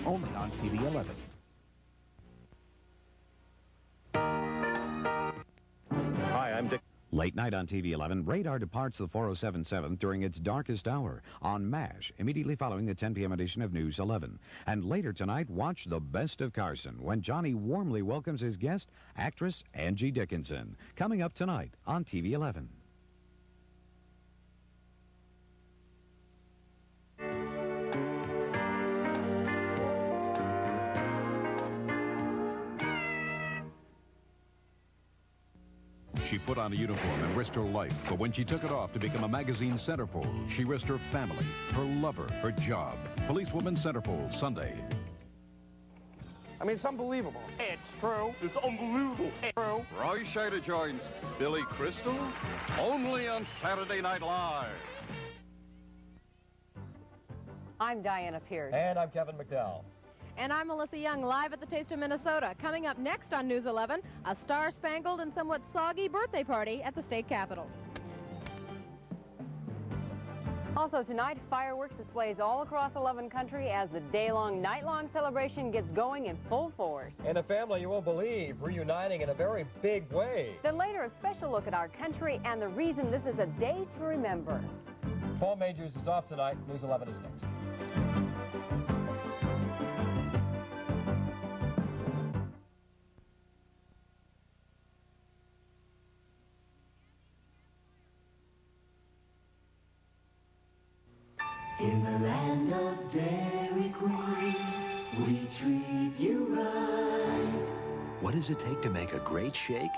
only on TV 11. Hi, I'm Dick. Late night on TV 11, radar departs the 4077 during its darkest hour on MASH, immediately following the 10 p.m. edition of News 11. And later tonight, watch The Best of Carson when Johnny warmly welcomes his guest, actress Angie Dickinson. Coming up tonight on TV 11. She put on a uniform and risked her life, but when she took it off to become a magazine centerfold, she risked her family, her lover, her job. Policewoman Centerfold, Sunday. I mean, it's unbelievable. It's true. It's unbelievable. It's true. Roy Scheider joins Billy Crystal only on Saturday Night Live. I'm Diana Pierce. And I'm Kevin McDowell. And I'm Melissa Young, live at the Taste of Minnesota. Coming up next on News 11, a star-spangled and somewhat soggy birthday party at the state capitol. Also tonight, fireworks displays all across 11 country as the day-long, night-long celebration gets going in full force. And a family you won't believe reuniting in a very big way. Then later, a special look at our country and the reason this is a day to remember. Paul Majors is off tonight. News 11 is next. In the land of Dairy Queen, we treat you right. What does it take to make a great shake?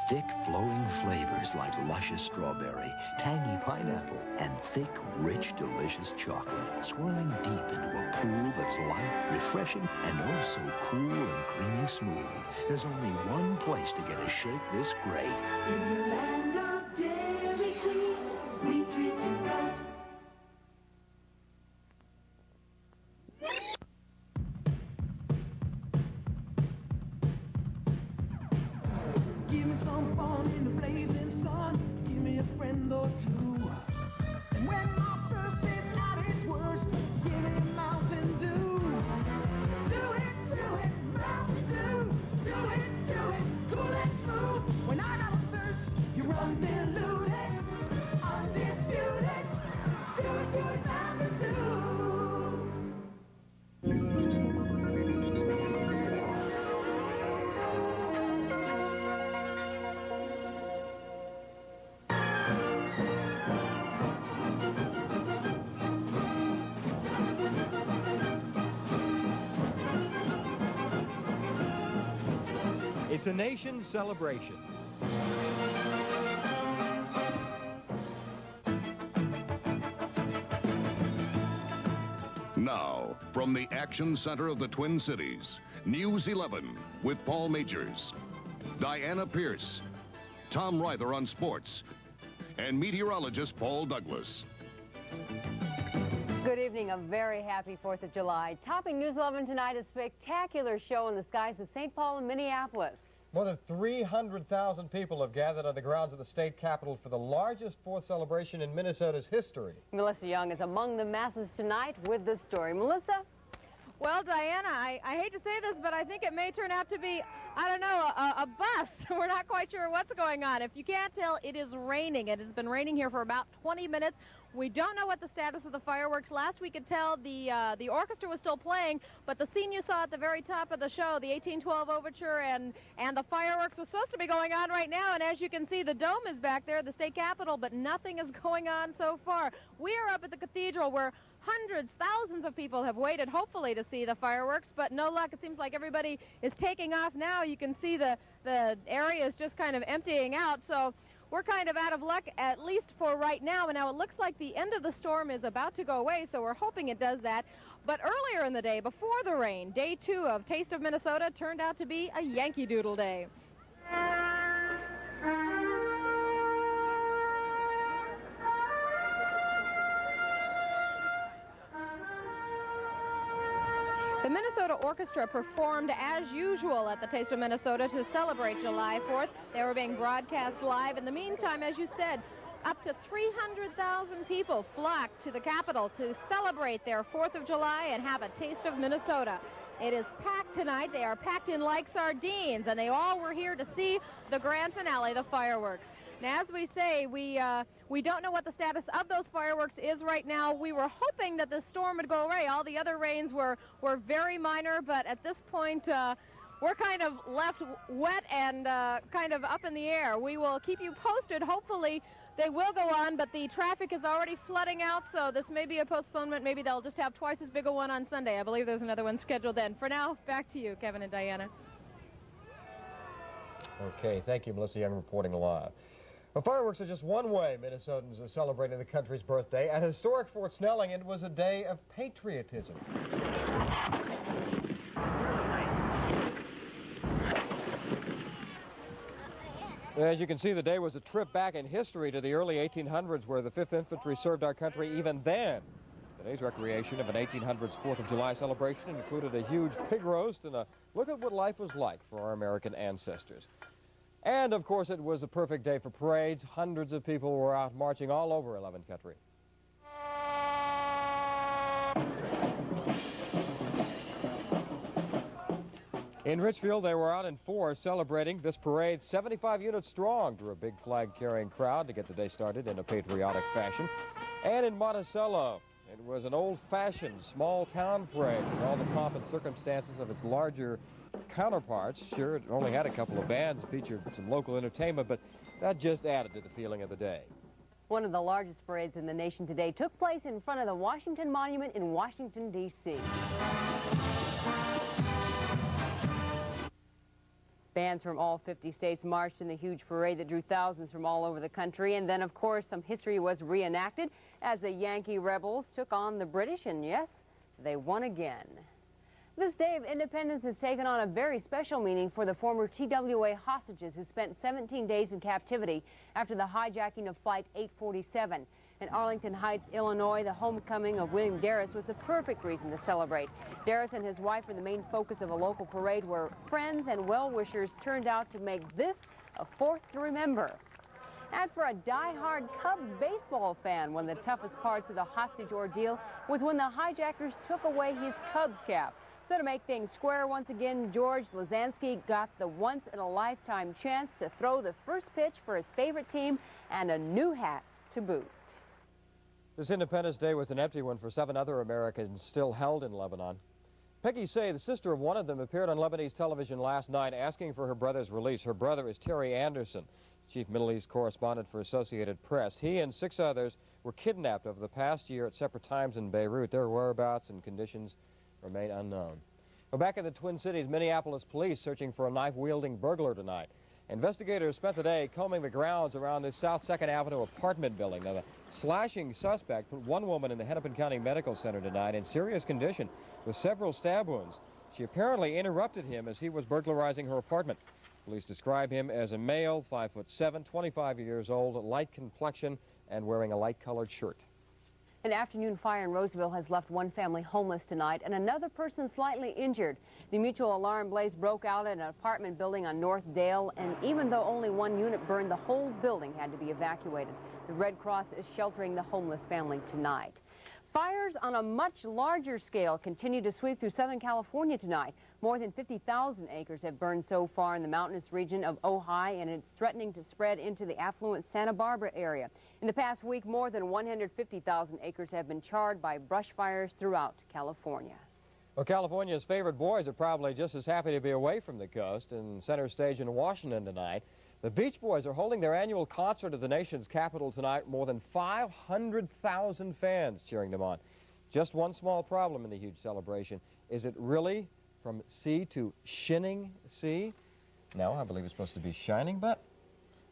Thick, flowing flavors like luscious strawberry, tangy pineapple, and thick, rich, delicious chocolate, swirling deep into a pool that's light, refreshing, and oh so cool and creamy smooth. There's only one place to get a shake this great. In the land of Dairy Queen, we treat you right. Give me some fun in the blazing sun. Give me a friend or two. And when my thirst is at its worst, give me a Mountain Dew. Do it, Mountain Dew. Do it, cool and smooth. When I got a thirst, you're undiluted, undisputed. Do it, Mountain Dew. It's a nation's celebration. Now, from the action center of the Twin Cities, News 11 with Paul Majors, Diana Pierce, Tom Ryther on sports, and meteorologist Paul Douglas. Good evening. A very happy 4th of July. Topping News 11 tonight, a spectacular show in the skies of St. Paul and Minneapolis. More than 300,000 people have gathered on the grounds of the state capitol for the largest 4th celebration in Minnesota's history. Melissa Young is among the masses tonight with this story. Melissa? Well, Diana, I hate to say this, but I think it may turn out to be, I don't know, a bust. We're not quite sure what's going on. If you can't tell, it is raining. It has been raining here for about 20 minutes. We don't know what the status of the fireworks. Last we could tell the orchestra was still playing, but the scene you saw at the very top of the show, the 1812 Overture and the fireworks was supposed to be going on right now. And as you can see, the dome is back there, the state capitol, but nothing is going on so far. We are up at the cathedral where hundreds, thousands of people have waited, hopefully, to see the fireworks, but no luck. It seems like everybody is taking off now. You can see the area is just kind of emptying out, so we're kind of out of luck, at least for right now. And now it looks like the end of the storm is about to go away, so we're hoping it does that. But earlier in the day, before the rain, day 2 of Taste of Minnesota turned out to be a Yankee Doodle Day. The Minnesota Orchestra performed as usual at the Taste of Minnesota to celebrate July 4th. They were being broadcast live. In the meantime, as you said, up to 300,000 people flocked to the Capitol to celebrate their 4th of July and have a taste of Minnesota. It is packed tonight. They are packed in like sardines, and they all were here to see the grand finale, the fireworks. Now, as we say, we don't know what the status of those fireworks is right now. We were hoping that the storm would go away. All the other rains were very minor, but at this point, we're kind of left wet and kind of up in the air. We will keep you posted. Hopefully, they will go on, but the traffic is already flooding out, so this may be a postponement. Maybe they'll just have twice as big a one on Sunday. I believe there's another one scheduled then. For now, back to you, Kevin and Diana. Okay, thank you, Melissa Young, reporting live. Well, fireworks are just one way Minnesotans are celebrating the country's birthday. At historic Fort Snelling, it was a day of patriotism. As you can see, the day was a trip back in history to the early 1800s, where the 5th Infantry served our country even then. Today's recreation of an 1800s 4th of July celebration included a huge pig roast and a look at what life was like for our American ancestors. And, of course, it was a perfect day for parades. Hundreds of people were out marching all over 11 country. In Richfield, they were out in force celebrating this parade, 75 units strong, drew a big flag-carrying crowd to get the day started in a patriotic fashion. And in Monticello, it was an old-fashioned small-town parade with all the pomp and circumstances of its larger counterparts. Sure, it only had a couple of bands, featured some local entertainment, but that just added to the feeling of the day. One of the largest parades in the nation today took place in front of the Washington Monument in Washington, D.C. Bands from all 50 states marched in the huge parade that drew thousands from all over the country. And then, of course, some history was reenacted as the Yankee Rebels took on the British, and yes, they won again. This Day of Independence has taken on a very special meaning for the former TWA hostages who spent 17 days in captivity after the hijacking of Flight 847. In Arlington Heights, Illinois, the homecoming of William Darris was the perfect reason to celebrate. Darris and his wife were the main focus of a local parade where friends and well-wishers turned out to make this a 4th to remember. And for a die-hard Cubs baseball fan, one of the toughest parts of the hostage ordeal was when the hijackers took away his Cubs cap. So to make things square once again, George Lazansky got the once-in-a-lifetime chance to throw the first pitch for his favorite team and a new hat to boot. This Independence Day was an empty one for 7 other Americans still held in Lebanon. Peggy Say, the sister of one of them, appeared on Lebanese television last night asking for her brother's release. Her brother is Terry Anderson, chief Middle East correspondent for Associated Press. He and 6 others were kidnapped over the past year at separate times in Beirut. Their whereabouts and conditions remain unknown. Well, back in the Twin Cities, Minneapolis police searching for a knife-wielding burglar tonight. Investigators spent the day combing the grounds around this South 2nd Avenue apartment building. Now, the slashing suspect put one woman in the Hennepin County Medical Center tonight in serious condition with several stab wounds. She apparently interrupted him as he was burglarizing her apartment. Police describe him as a male, 5'7", 25 years old, light complexion, and wearing a light-colored shirt. An afternoon fire in Roseville has left one family homeless tonight and another person slightly injured. The mutual alarm blaze broke out in an apartment building on North Dale, and even though only one unit burned, the whole building had to be evacuated. The Red Cross is sheltering the homeless family tonight. Fires on a much larger scale continue to sweep through Southern California tonight. More than 50,000 acres have burned so far in the mountainous region of Ojai, and it's threatening to spread into the affluent Santa Barbara area. In the past week, more than 150,000 acres have been charred by brush fires throughout California. Well, California's favorite boys are probably just as happy to be away from the coast. In center stage in Washington tonight, the Beach Boys are holding their annual concert at the nation's capital tonight. More than 500,000 fans cheering them on. Just one small problem in the huge celebration. Is it really from sea to shinning sea? No, I believe it's supposed to be shining, but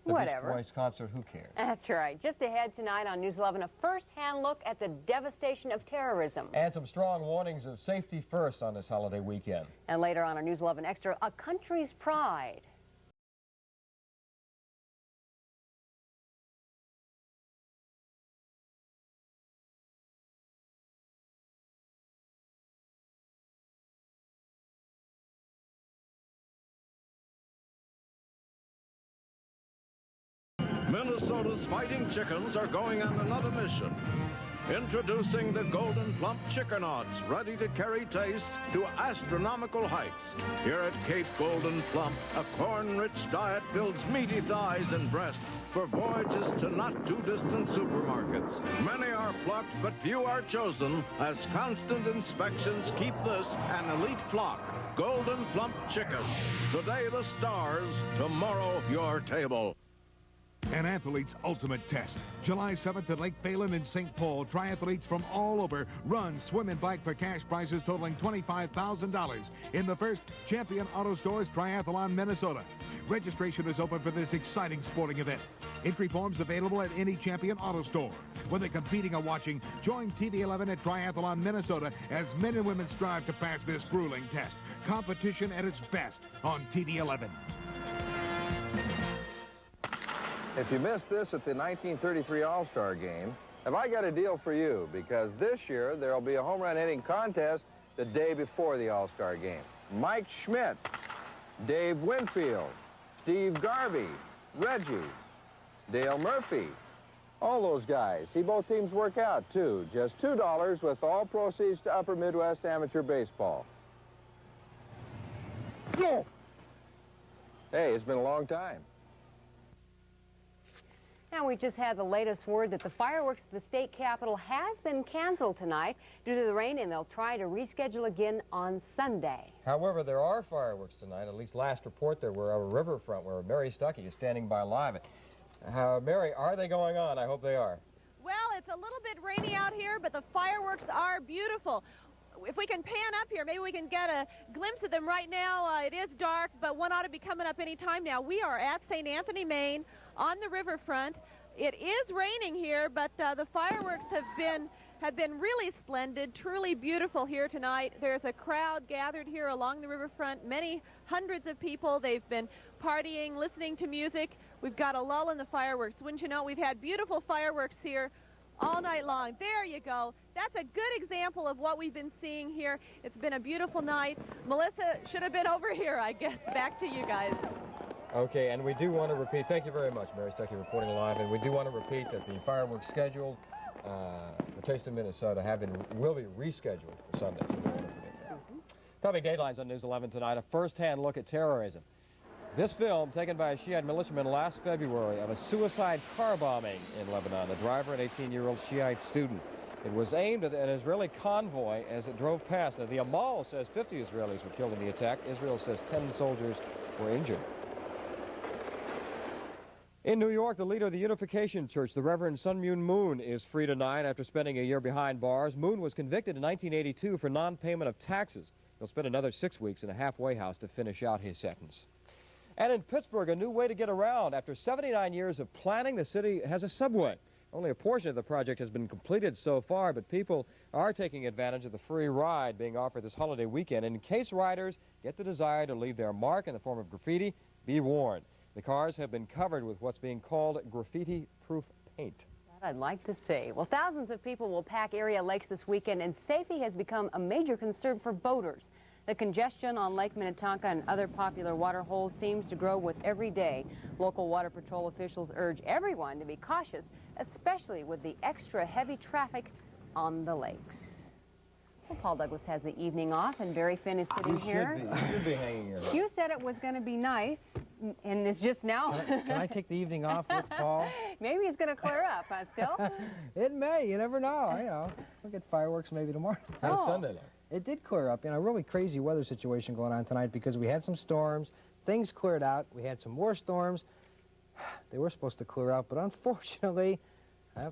the whatever. Beach Boys concert, who cares? That's right. Just ahead tonight on News 11, a first-hand look at the devastation of terrorism. And some strong warnings of safety first on this holiday weekend. And later on News 11 Extra, a country's pride. Minnesota's fighting chickens are going on another mission. Introducing the Golden Plump Chickernauts, ready to carry tastes to astronomical heights. Here at Cape Golden Plump, a corn-rich diet builds meaty thighs and breasts for voyages to not-too-distant supermarkets. Many are plucked, but few are chosen, as constant inspections keep this an elite flock. Golden Plump Chicken. Today the stars, tomorrow your table. An athlete's ultimate test. July 7th at Lake Phelan in St. Paul, triathletes from all over run, swim, and bike for cash prizes totaling $25,000 in the first Champion Auto Stores Triathlon, Minnesota. Registration is open for this exciting sporting event. Entry forms available at any Champion Auto Store. Whether competing or watching, join TV11 at Triathlon, Minnesota as men and women strive to pass this grueling test. Competition at its best on TV11. If you missed this at the 1933 All-Star Game, have I got a deal for you? Because this year, there will be a home run hitting contest the day before the All-Star Game. Mike Schmidt, Dave Winfield, Steve Garvey, Reggie, Dale Murphy, all those guys. See both teams work out, too. Just $2 with all proceeds to Upper Midwest Amateur Baseball. Hey, it's been a long time. Now, we just had the latest word that the fireworks at the state capitol has been canceled tonight due to the rain, and they'll try to reschedule again on Sunday. However, there are fireworks tonight. At least last report there were a riverfront where Mary Stuckey is standing by live. Mary, are they going on? I hope they are. Well, it's a little bit rainy out here, but the fireworks are beautiful. If we can pan up here, maybe we can get a glimpse of them right now. It is dark, but one ought to be coming up any time now. We are at St. Anthony, Maine, on the riverfront. It is raining here, but the fireworks have been really splendid, truly beautiful here tonight. There's a crowd gathered here along the riverfront, many hundreds of people. They've been partying, listening to music. We've got a lull in the fireworks. Wouldn't you know, we've had beautiful fireworks here all night long. There you go. That's a good example of what we've been seeing here. It's been a beautiful night. Melissa should have been over here, I guess. Back to you guys. Okay, and we do want to repeat, thank you very much, Mary Stuckey, reporting live, and we do want to repeat that the fireworks scheduled for Taste of Minnesota will be rescheduled for Sunday. So we want to predict that. Topic Datelines on News 11 tonight, a first-hand look at terrorism. This film, taken by a Shiite militiaman last February, of a suicide car bombing in Lebanon. The driver, an 18-year-old Shiite student. It was aimed at an Israeli convoy as it drove past. Now, the Amal says 50 Israelis were killed in the attack. Israel says 10 soldiers were injured. In New York, the leader of the Unification Church, the Reverend Sun Myung Moon, is free tonight after spending a year behind bars. Moon was convicted in 1982 for non-payment of taxes. He'll spend another 6 weeks in a halfway house to finish out his sentence. And in Pittsburgh, a new way to get around. After 79 years of planning, the city has a subway. Only a portion of the project has been completed so far, but people are taking advantage of the free ride being offered this holiday weekend. And in case riders get the desire to leave their mark in the form of graffiti, be warned. The cars have been covered with what's being called graffiti-proof paint. That I'd like to see. Well, thousands of people will pack area lakes this weekend, and safety has become a major concern for boaters. The congestion on Lake Minnetonka and other popular water holes seems to grow with every day. Local Water Patrol officials urge everyone to be cautious, especially with the extra heavy traffic on the lakes. Well, Paul Douglas has the evening off, and Barry Finn is sitting here. You should be hanging here. You said it was going to be nice, and it's just now. Can I take the evening off with Paul? Maybe it's going to clear up, still. It may. You never know. You know, we'll get fireworks maybe tomorrow. How's Sunday look? It did clear up. You know, really crazy weather situation going on tonight because we had some storms. Things cleared out. We had some more storms. They were supposed to clear out, but unfortunately,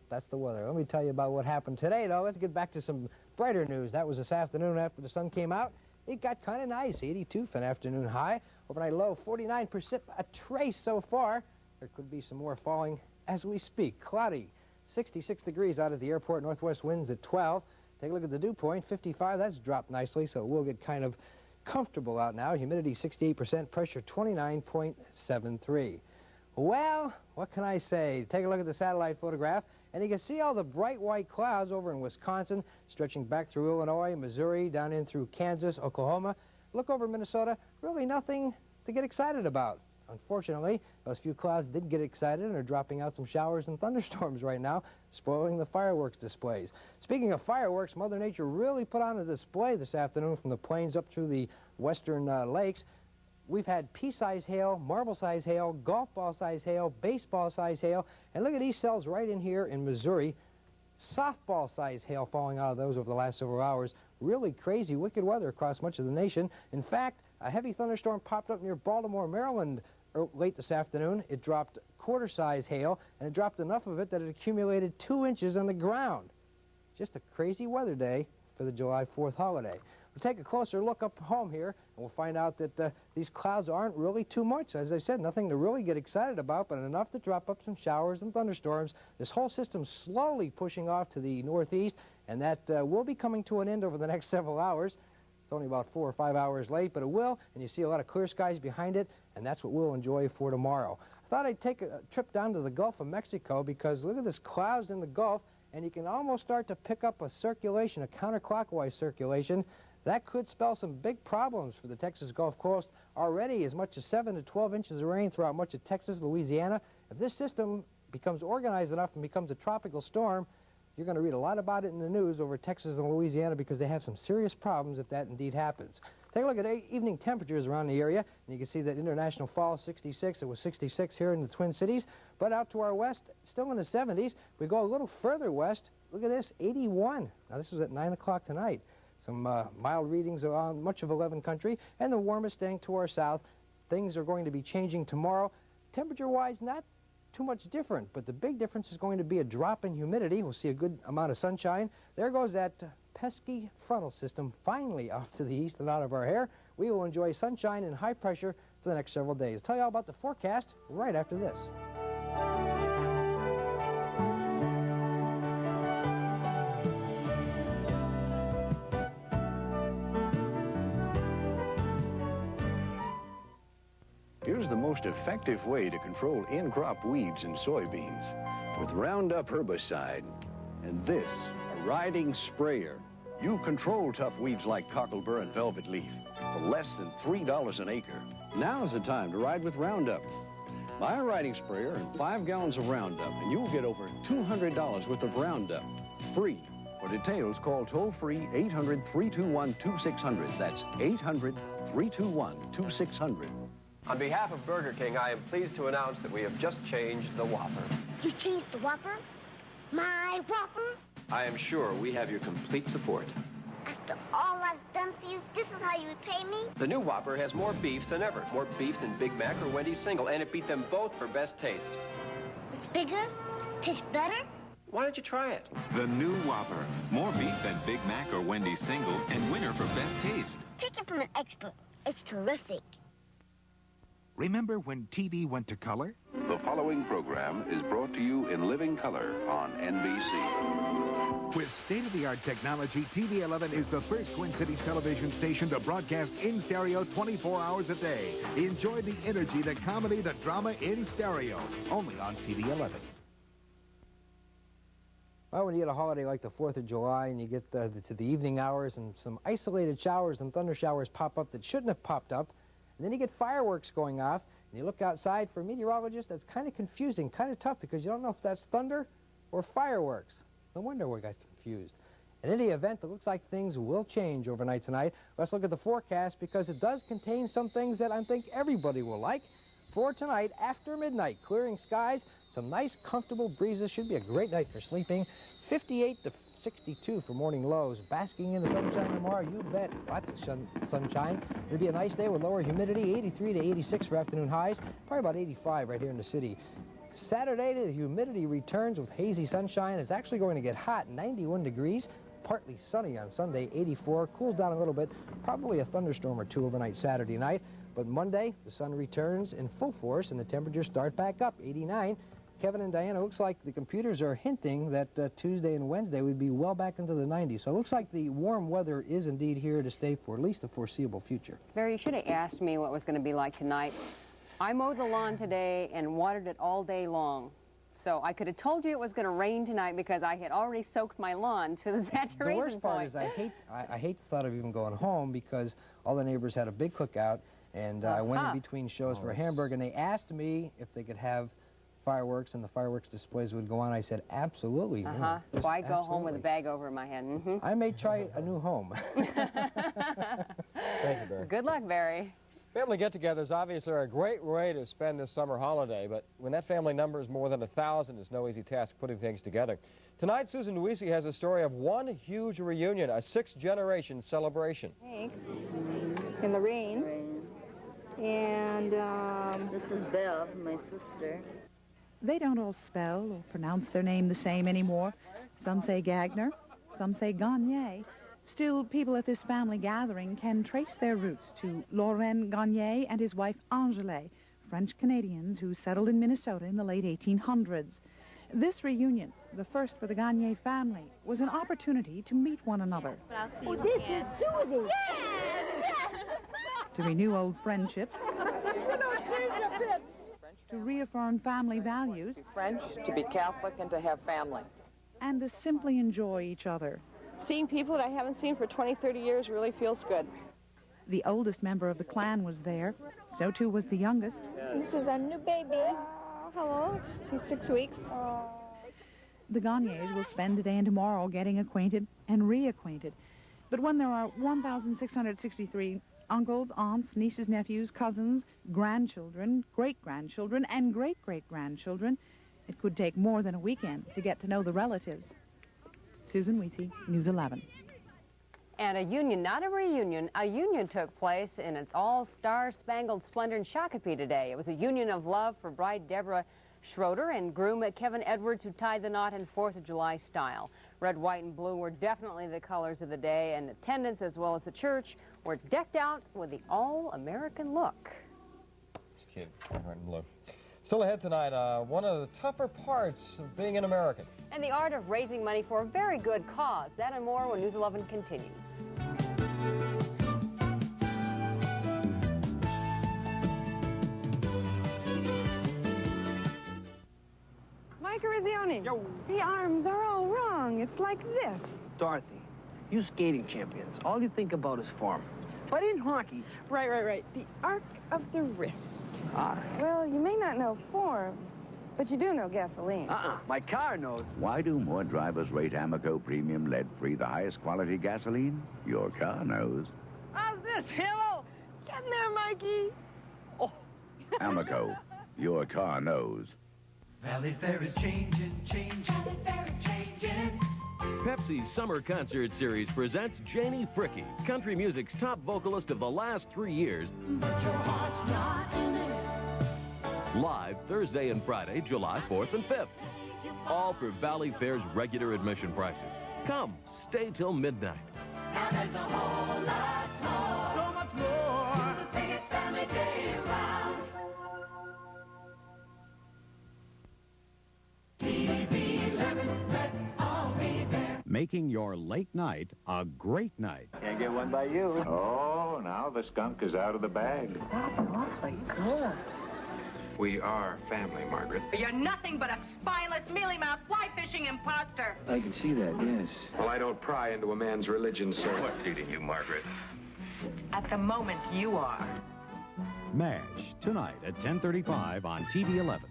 that's the weather. Let me tell you about what happened today, though. Let's get back to some brighter news. That was this afternoon after the sun came out. It got kind of nice, 82 for an afternoon high. Overnight low, 49%, a trace so far. There could be some more falling as we speak. Cloudy, 66 degrees out at the airport. Northwest winds at 12. Take a look at the dew point, 55. That's dropped nicely, so we'll get kind of comfortable out now. Humidity 68%, pressure 29.73. Well, what can I say? Take a look at the satellite photograph, and you can see all the bright white clouds over in Wisconsin, stretching back through Illinois, Missouri, down in through Kansas, Oklahoma. Look over Minnesota, really nothing to get excited about. Unfortunately, those few clouds did get excited and are dropping out some showers and thunderstorms right now, spoiling the fireworks displays. Speaking of fireworks, Mother Nature really put on a display this afternoon from the plains up through the western lakes. We've had pea-sized hail, marble-sized hail, golf ball-sized hail, baseball-sized hail, and look at these cells right in here in Missouri. Softball-sized hail falling out of those over the last several hours. Really crazy, wicked weather across much of the nation. In fact, a heavy thunderstorm popped up near Baltimore, Maryland late this afternoon. It dropped quarter-size hail, and it dropped enough of it that it accumulated 2 inches on the ground. Just a crazy weather day for the July 4th holiday. We'll take a closer look up home here, and we'll find out that these clouds aren't really too much. As I said, nothing to really get excited about, but enough to drop up some showers and thunderstorms. This whole system slowly pushing off to the northeast, and that will be coming to an end over the next several hours. It's only about 4 or 5 hours late, but it will, and you see a lot of clear skies behind it, and that's what we'll enjoy for tomorrow. I thought I'd take a trip down to the Gulf of Mexico because look at this clouds in the Gulf, and you can almost start to pick up a circulation, a counterclockwise circulation. That could spell some big problems for the Texas Gulf Coast. Already as much as 7 to 12 inches of rain throughout much of Texas, Louisiana. If this system becomes organized enough and becomes a tropical storm, you're going to read a lot about it in the news over Texas and Louisiana because they have some serious problems if that indeed happens. Take a look at evening temperatures around the area, and you can see that International Falls 66. It was 66 here in the Twin Cities, but out to our west, still in the 70s. We go a little further west. Look at this, 81. Now this was at 9 o'clock tonight. Some mild readings around much of 11 country, and the warmest staying to our south. Things are going to be changing tomorrow. Temperature-wise, not too much different, but the big difference is going to be a drop in humidity. We'll see a good amount of sunshine. There goes that pesky frontal system finally off to the east and out of our hair. We will enjoy sunshine and high pressure for the next several days. I'll tell you all about the forecast right after this. Here's the most effective way to control in-crop weeds in soybeans with Roundup herbicide. And this, a riding sprayer. You control tough weeds like cocklebur and velvet leaf for less than $3 an acre. Now's the time to ride with Roundup. Buy a riding sprayer and 5 gallons of Roundup, and you'll get over $200 worth of Roundup free. For details, call toll-free 800-321-2600. That's 800-321-2600. On behalf of Burger King, I am pleased to announce that we have just changed the Whopper. You changed the Whopper? My Whopper? I am sure we have your complete support. After all I've done for you, this is how you repay me? The new Whopper has more beef than ever. More beef than Big Mac or Wendy's Single, and it beat them both for best taste. It's bigger? Tastes better? Why don't you try it? The new Whopper. More beef than Big Mac or Wendy's Single, and winner for best taste. Take it from an expert. It's terrific. Remember when TV went to color? The following program is brought to you in living color on NBC. With state-of-the-art technology, TV11 is the first Twin Cities television station to broadcast in stereo 24 hours a day. Enjoy the energy, the comedy, the drama in stereo. Only on TV11. Well, when you get a holiday like the 4th of July and you get to the evening hours and some isolated showers and thunder showers pop up that shouldn't have popped up, and then you get fireworks going off, and you look outside, for a meteorologist, that's kind of confusing, kind of tough, because you don't know if that's thunder or fireworks. No wonder we got confused. In any event, it looks like things will change overnight tonight. Let's look at the forecast, because it does contain some things that I think everybody will like. For tonight, after midnight, clearing skies, some nice, comfortable breezes. Should be a great night for sleeping. 58 to 62 for morning lows. Basking in the sunshine tomorrow, you bet. Lots of sunshine. It'll be a nice day with lower humidity, 83 to 86 for afternoon highs. Probably about 85 right here in the city. Saturday, the humidity returns with hazy sunshine. It's actually going to get hot, 91 degrees. Partly sunny on Sunday, 84. Cools down a little bit. Probably a thunderstorm or two overnight Saturday night. But Monday, the sun returns in full force and the temperatures start back up, 89. Kevin and Diana, looks like the computers are hinting that Tuesday and Wednesday would be well back into the 90s. So it looks like the warm weather is indeed here to stay for at least the foreseeable future. Barry, you should have asked me what was going to be like tonight. I mowed the lawn today and watered it all day long. So I could have told you it was going to rain tonight because I had already soaked my lawn to the saturation point. The worst part is I hate the thought of even going home because all the neighbors had a big cookout And I went in between shows for Hamburg, and they asked me if they could have fireworks, and the fireworks displays would go on. I said, absolutely. So I go home with a bag over my head. I may try a new home. Thank you, Barry. Good luck, Barry. Family get-togethers obviously are a great way to spend this summer holiday, but when that family number is more than 1,000, it's no easy task putting things together. Tonight, Susan WUSA has a story of one huge reunion, a sixth-generation celebration. In the rain. And this is Bev, my sister. They don't all spell or pronounce their name the same anymore. Some say Gagner, some say Gagne. Still, people at this family gathering can trace their roots to Laurent Gagne and his wife Angèle, French-Canadians who settled in Minnesota in the late 1800s. This reunion, the first for the Gagne family, was an opportunity to meet one another. Oh, this is Susie! To renew old friendships, to reaffirm family values, to be French, to be Catholic, and to have family. And to simply enjoy each other. Seeing people that I haven't seen for 20, 30 years really feels good. The oldest member of the clan was there. So too was the youngest. This is our new baby. How old? She's 6 weeks. The Gagnes will spend today and tomorrow getting acquainted and reacquainted. But when there are 1,663 uncles, aunts, nieces, nephews, cousins, grandchildren, great-grandchildren, and great-great-grandchildren, it could take more than a weekend to get to know the relatives. Susan WUSA, News 11. And a union, not a reunion, a union took place in its all-star-spangled splendor in Shakopee today. It was a union of love for bride Deborah Schroeder and groom Kevin Edwards, who tied the knot in 4th of July style. Red, white, and blue were definitely the colors of the day, and attendants as well as the church were decked out with the all-American look. It's cute. Red, white, and blue. Still ahead tonight, one of the tougher parts of being an American. And the art of raising money for a very good cause. That and more when News 11 continues. Mike Arizioni. Yo. The arms are all wrong. It's like this. Dorothy, you skating champions, all you think about is form. But in hockey... Right. The arc of the wrist. All right. Well, you may not know form, but you do know gasoline. My car knows. Why do more drivers rate Amoco Premium Lead-Free the highest quality gasoline? Your car knows. How's this, Halo? Get in there, Mikey. Oh. Amoco, your car knows. Valley Fair is changing. Valley Fair is changing. Pepsi's Summer Concert Series presents Janie Fricke, country music's top vocalist of the last 3 years. But your heart's not in it. Live Thursday and Friday, July 4th and 5th. All for Valley Fair's regular admission prices. Come, stay till midnight. Now there's a whole lot more. So much more. To the biggest family day around. TV11, let's all be there. Making your late night a great night. Can't get one by you. Oh, now the skunk is out of the bag. That's awfully good. We are family, Margaret. You're nothing but a spineless, mealy-mouthed, fly-fishing imposter. I can see that, yes. Well, I don't pry into a man's religion, sir. What's eating you, Margaret? At the moment, you are. MASH, tonight at 10:35 on TV11.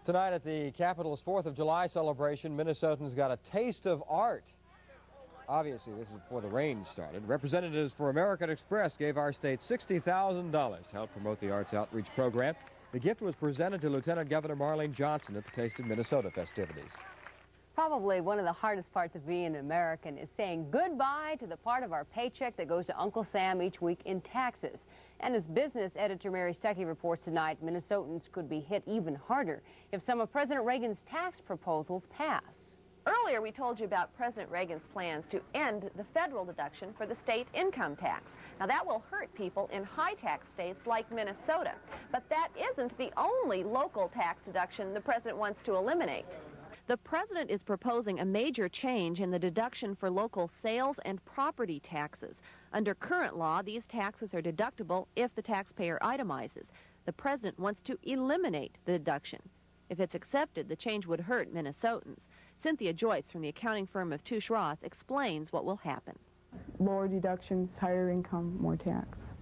Tonight at the Capitol's 4th of July celebration, Minnesotans got a taste of art. Obviously, this is before the rain started. Representatives for American Express gave our state $60,000 to help promote the arts outreach program. The gift was presented to Lieutenant Governor Marlene Johnson at the Taste of Minnesota festivities. Probably one of the hardest parts of being an American is saying goodbye to the part of our paycheck that goes to Uncle Sam each week in taxes. And as business editor Mary Stuckey reports tonight, Minnesotans could be hit even harder if some of President Reagan's tax proposals pass. Earlier, we told you about President Reagan's plans to end the federal deduction for the state income tax. Now, that will hurt people in high-tax states like Minnesota. But that isn't the only local tax deduction the president wants to eliminate. The president is proposing a major change in the deduction for local sales and property taxes. Under current law, these taxes are deductible if the taxpayer itemizes. The president wants to eliminate the deduction. If it's accepted, the change would hurt Minnesotans. Cynthia Joyce from the accounting firm of Touche Ross explains what will happen. Lower deductions, higher income, more tax.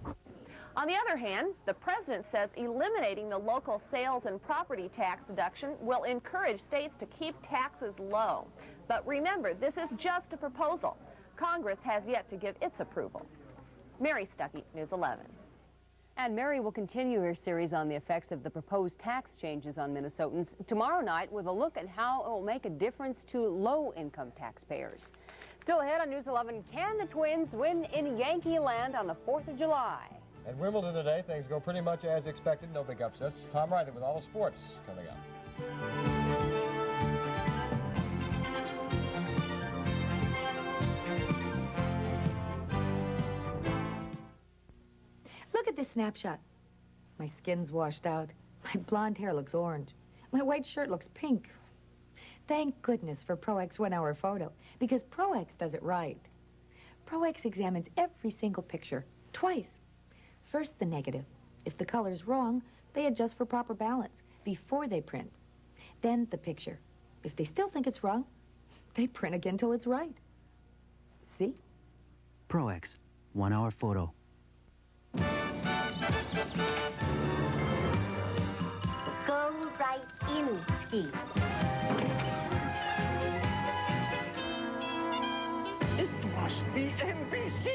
On the other hand, the president says eliminating the local sales and property tax deduction will encourage states to keep taxes low. But remember, this is just a proposal. Congress has yet to give its approval. Mary Stuckey, News 11. And Mary will continue her series on the effects of the proposed tax changes on Minnesotans tomorrow night with a look at how it will make a difference to low-income taxpayers. Still ahead on News 11, can the Twins win in Yankee Land on the 4th of July? At Wimbledon today, things go pretty much as expected. No big upsets. Tom Riley with all the sports coming up. Look at this snapshot. My skin's washed out. My blonde hair looks orange. My white shirt looks pink. Thank goodness for ProX 1 Hour Photo, because ProX does it right. ProX examines every single picture, twice. First, the negative. If the color's wrong, they adjust for proper balance before they print. Then the picture. If they still think it's wrong, they print again till it's right. See? ProX 1 Hour Photo. Go right in, Steve. It must be NBC.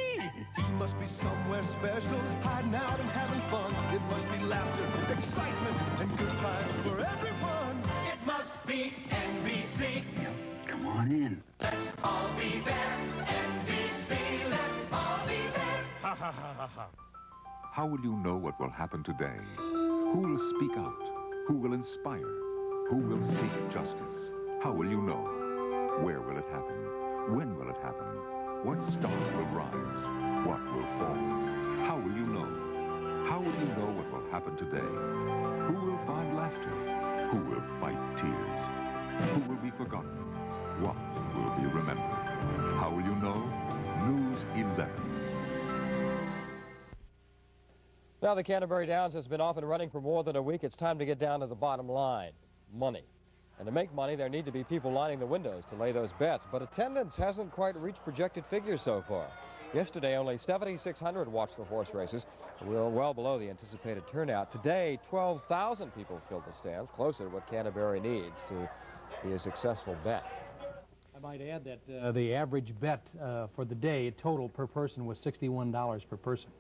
He must be somewhere special, hiding out and having fun. It must be laughter, excitement, and good times for everyone. It must be NBC. Come on in. Let's all be there. NBC, let's all be there. Ha ha ha ha ha. How will you know what will happen today? Who will speak out? Who will inspire? Who will seek justice? How will you know? Where will it happen? When will it happen? What star will rise? What will fall? How will you know? How will you know what will happen today? Who will find laughter? Who will fight tears? Who will be forgotten? What will be remembered? How will you know? News 11. Now the Canterbury Downs has been off and running for more than a week. It's time to get down to the bottom line, money. And to make money, there need to be people lining the windows to lay those bets. But attendance hasn't quite reached projected figures so far. Yesterday, only 7,600 watched the horse races. We're well below the anticipated turnout. Today, 12,000 people filled the stands, closer to what Canterbury needs to be a successful bet. I might add that the average bet for the day total per person was $61 per person.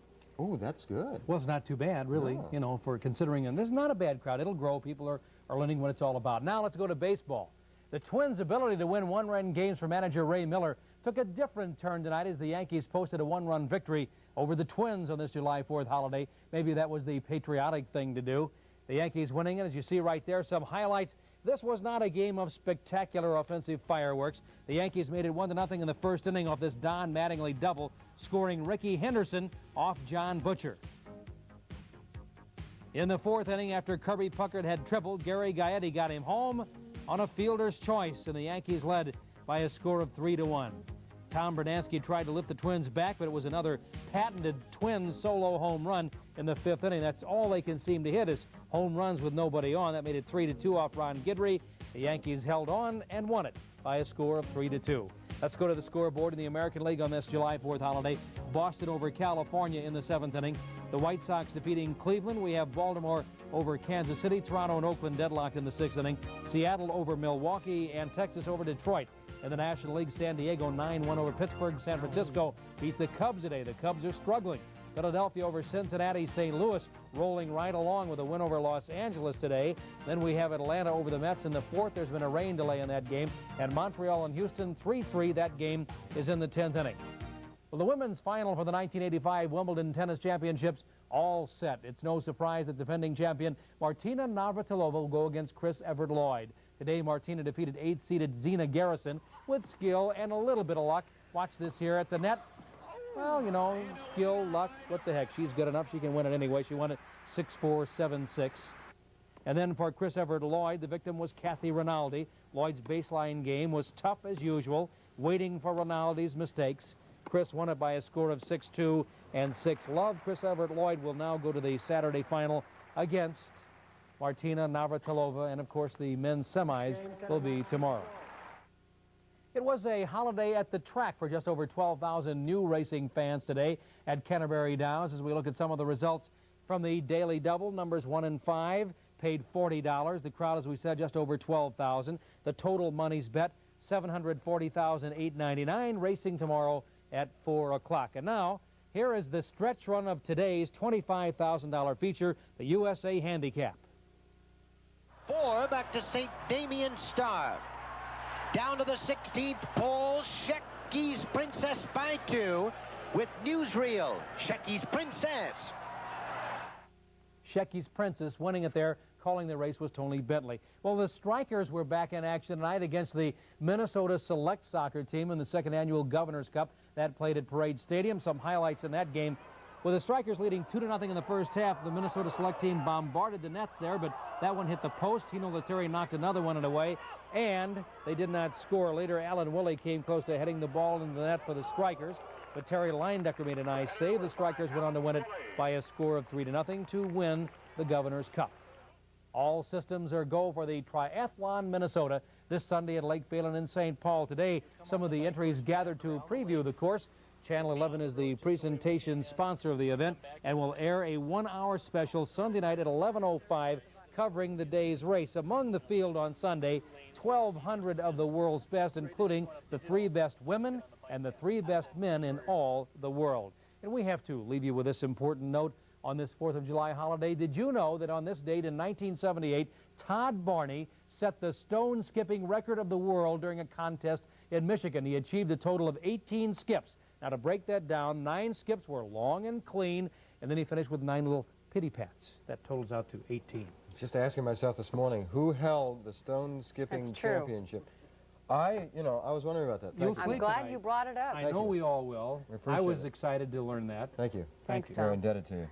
Oh, that's good. Well, it's not too bad, really, No. you know, for considering, and this is not a bad crowd. It'll grow. People are learning what it's all about. Now let's go to baseball. The Twins' ability to win one-run games for manager Ray Miller took a different turn tonight as the Yankees posted a one-run victory over the Twins on this July 4th holiday. Maybe that was the patriotic thing to do. The Yankees winning it, as you see right there, some highlights. This was not a game of spectacular offensive fireworks. The Yankees made it 1-0 in the first inning off this Don Mattingly double, scoring Ricky Henderson off John Butcher. In the fourth inning, after Kirby Puckett had tripled, Gary Gaetti got him home on a fielder's choice, and the Yankees led by a score of 3-1. Tom Bernansky tried to lift the Twins back, but it was another patented Twin solo home run in the fifth inning. That's all they can seem to hit is home runs with nobody on. That made it 3-2 off Ron Guidry. The Yankees held on and won it by a score of 3-2. Let's go to the scoreboard in the American League on this July 4th holiday. Boston over California in the seventh inning. The White Sox defeating Cleveland. We have Baltimore over Kansas City. Toronto and Oakland deadlocked in the sixth inning. Seattle over Milwaukee, and Texas over Detroit. In the National League, San Diego 9-1 over Pittsburgh. San Francisco beat the Cubs today. The Cubs are struggling. Philadelphia over Cincinnati. St. Louis rolling right along with a win over Los Angeles today. Then we have Atlanta over the Mets in the fourth. There's been a rain delay in that game. And Montreal and Houston 3-3. That game is in the 10th inning. Well, the women's final for the 1985 Wimbledon Tennis Championships all set. It's no surprise that defending champion Martina Navratilova will go against Chris Evert Lloyd. Today, Martina defeated 8th-seeded Zina Garrison with skill and a little bit of luck. Watch this here at the net. Well, you know, skill, luck, what the heck. She's good enough. She can win it anyway. She won it 6-4, 7-6. And then for Chris Evert Lloyd, the victim was Kathy Rinaldi. Lloyd's baseline game was tough as usual, waiting for Rinaldi's mistakes. Chris won it by a score of 6-2 and 6-love. Chris Evert Lloyd will now go to the Saturday final against Martina Navratilova, and of course the men's semis will be tomorrow. It was a holiday at the track for just over 12,000 new racing fans today at Canterbury Downs. As we look at some of the results from the Daily Double, numbers 1 and 5 paid $40. The crowd, as we said, just over 12,000. The total monies bet, $740,899, racing tomorrow at 4 o'clock. And now, here is the stretch run of today's $25,000 feature, the USA Handicap. 4 back to St. Damien Star. Down to the 16th pole, Shecky's Princess by 2 with Newsreel. Shecky's Princess. Shecky's Princess winning it there. Calling the race was Tony Bentley. Well, the Strikers were back in action tonight against the Minnesota Select Soccer team in the second annual Governor's Cup. That played at Parade Stadium. Some highlights in that game. With the Strikers leading 2-0 in the first half, the Minnesota Select team bombarded the nets there, but that one hit the post. Tino Lettieri knocked another one away, and they did not score. Later, Alan Woolley came close to heading the ball into the net for the Strikers, but Terry Leindecker made a nice save. The Strikers went on to win it by a score of 3-0 to win the Governor's Cup. All systems are go for the Triathlon Minnesota this Sunday at Lake Phelan in St. Paul. Today, some of the entries gathered to preview the course. Channel 11 is the presentation sponsor of the event and will air a 1-hour special Sunday night at 11:05 covering the day's race. Among the field on Sunday, 1,200 of the world's best, including the 3 best women and the 3 best men in all the world. And we have to leave you with this important note on this 4th of July holiday. Did you know that on this date in 1978, Todd Barney set the stone skipping record of the world during a contest in Michigan? He achieved a total of 18 skips. Now, to break that down, 9 skips were long and clean, and then he finished with 9 little pity pats. That totals out to 18. Just asking myself this morning, who held the stone skipping championship? I was wondering about that. I'm glad you brought it up. I know we all will. I was excited to learn that. Thank you. Thanks, We're Tom. indebted to you.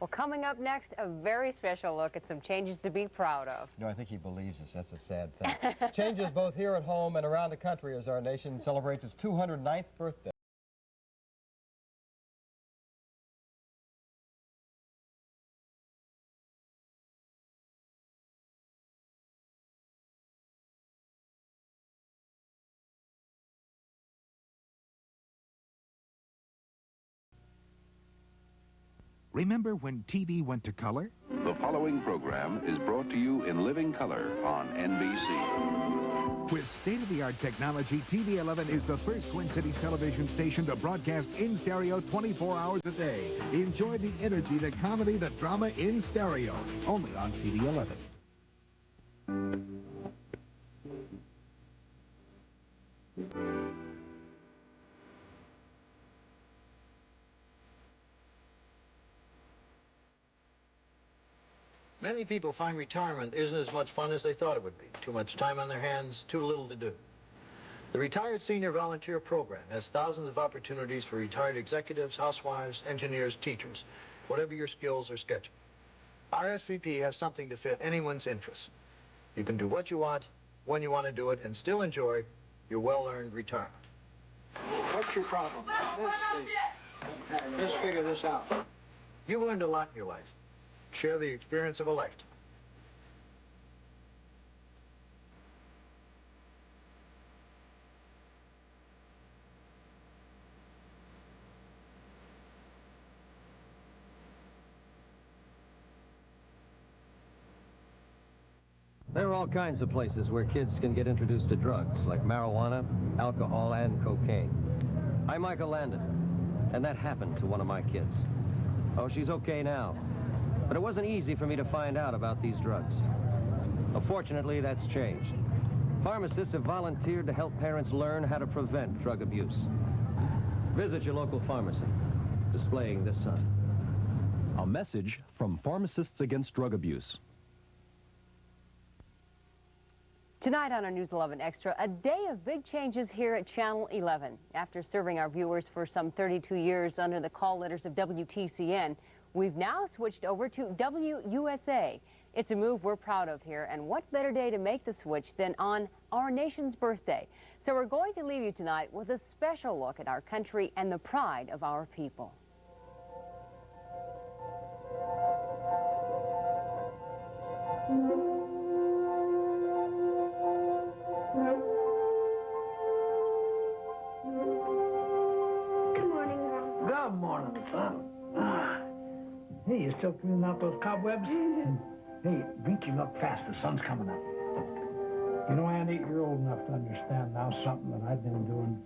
Well, coming up next, a very special look at some changes to be proud of. No, I think he believes us. That's a sad thing. Changes both here at home and around the country as our nation celebrates its 209th birthday. Remember when TV went to color? The following program is brought to you in living color on NBC. With state-of-the-art technology, TV11 is the first Twin Cities television station to broadcast in stereo 24 hours a day. Enjoy the energy, the comedy, the drama in stereo. Only on TV11. Many people find retirement isn't as much fun as they thought it would be. Too much time on their hands, too little to do. The Retired Senior Volunteer Program has thousands of opportunities for retired executives, housewives, engineers, teachers, whatever your skills or schedule. RSVP has something to fit anyone's interests. You can do what you want, when you want to do it, and still enjoy your well-earned retirement. What's your problem? Let's figure this out. You've learned a lot in your life. Share the experience of a lifetime. There are all kinds of places where kids can get introduced to drugs, like marijuana, alcohol, and cocaine. I'm Michael Landon, and that happened to one of my kids. Oh, she's okay now. But it wasn't easy for me to find out about these drugs. Fortunately, that's changed. Pharmacists have volunteered to help parents learn how to prevent drug abuse. Visit your local pharmacy, displaying this sign. A message from Pharmacists Against Drug Abuse. Tonight on our News 11 Extra, a day of big changes here at Channel 11. After serving our viewers for some 32 years under the call letters of WTCN, we've now switched over to WUSA. It's a move we're proud of here, and what better day to make the switch than on our nation's birthday. So we're going to leave you tonight with a special look at our country and the pride of our people. morning, son. Hey, you still cleaning out those cobwebs? Hey, drink your milk fast. The sun's coming up. You know, Andy, you're old enough to understand now something that I've been doing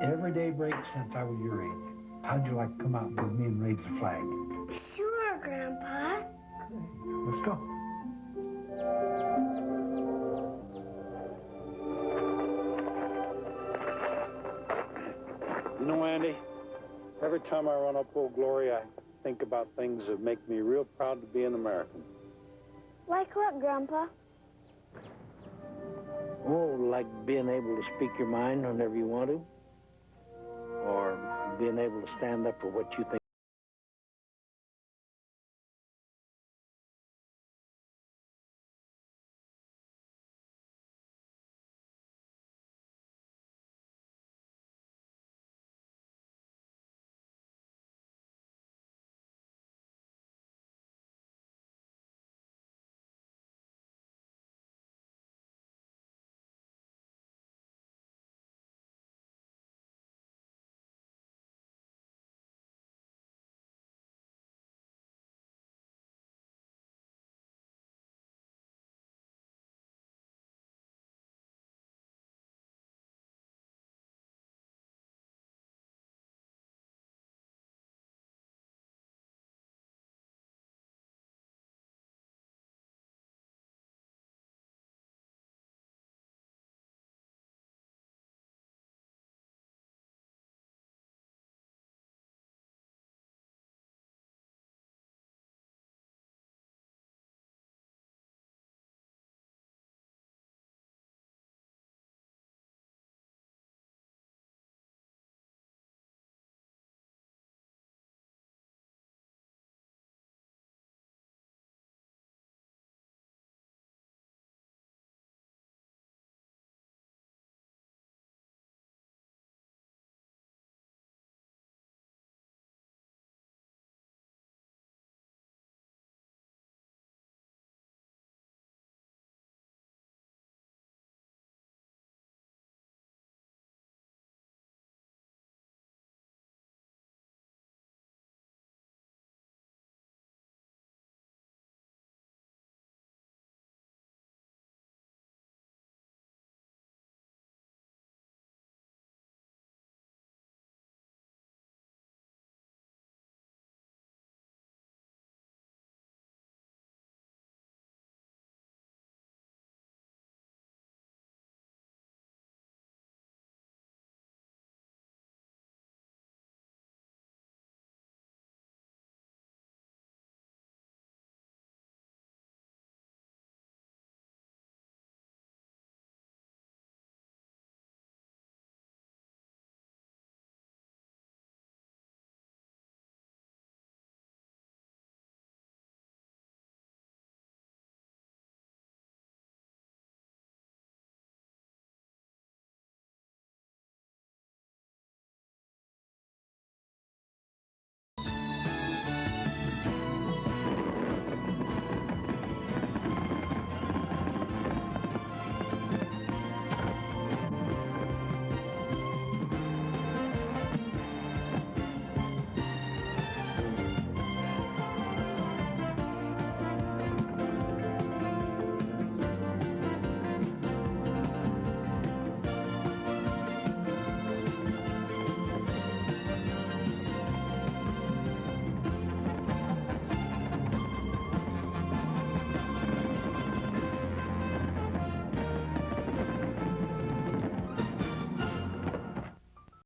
every day break since I was your age. How'd you like to come out with me and raise the flag? Sure, Grandpa. Let's go. You know, Andy, every time I run up Old Glory, I think about things that make me real proud to be an American. Like what, Grandpa? Oh, like being able to speak your mind whenever you want to. Or being able to stand up for what you think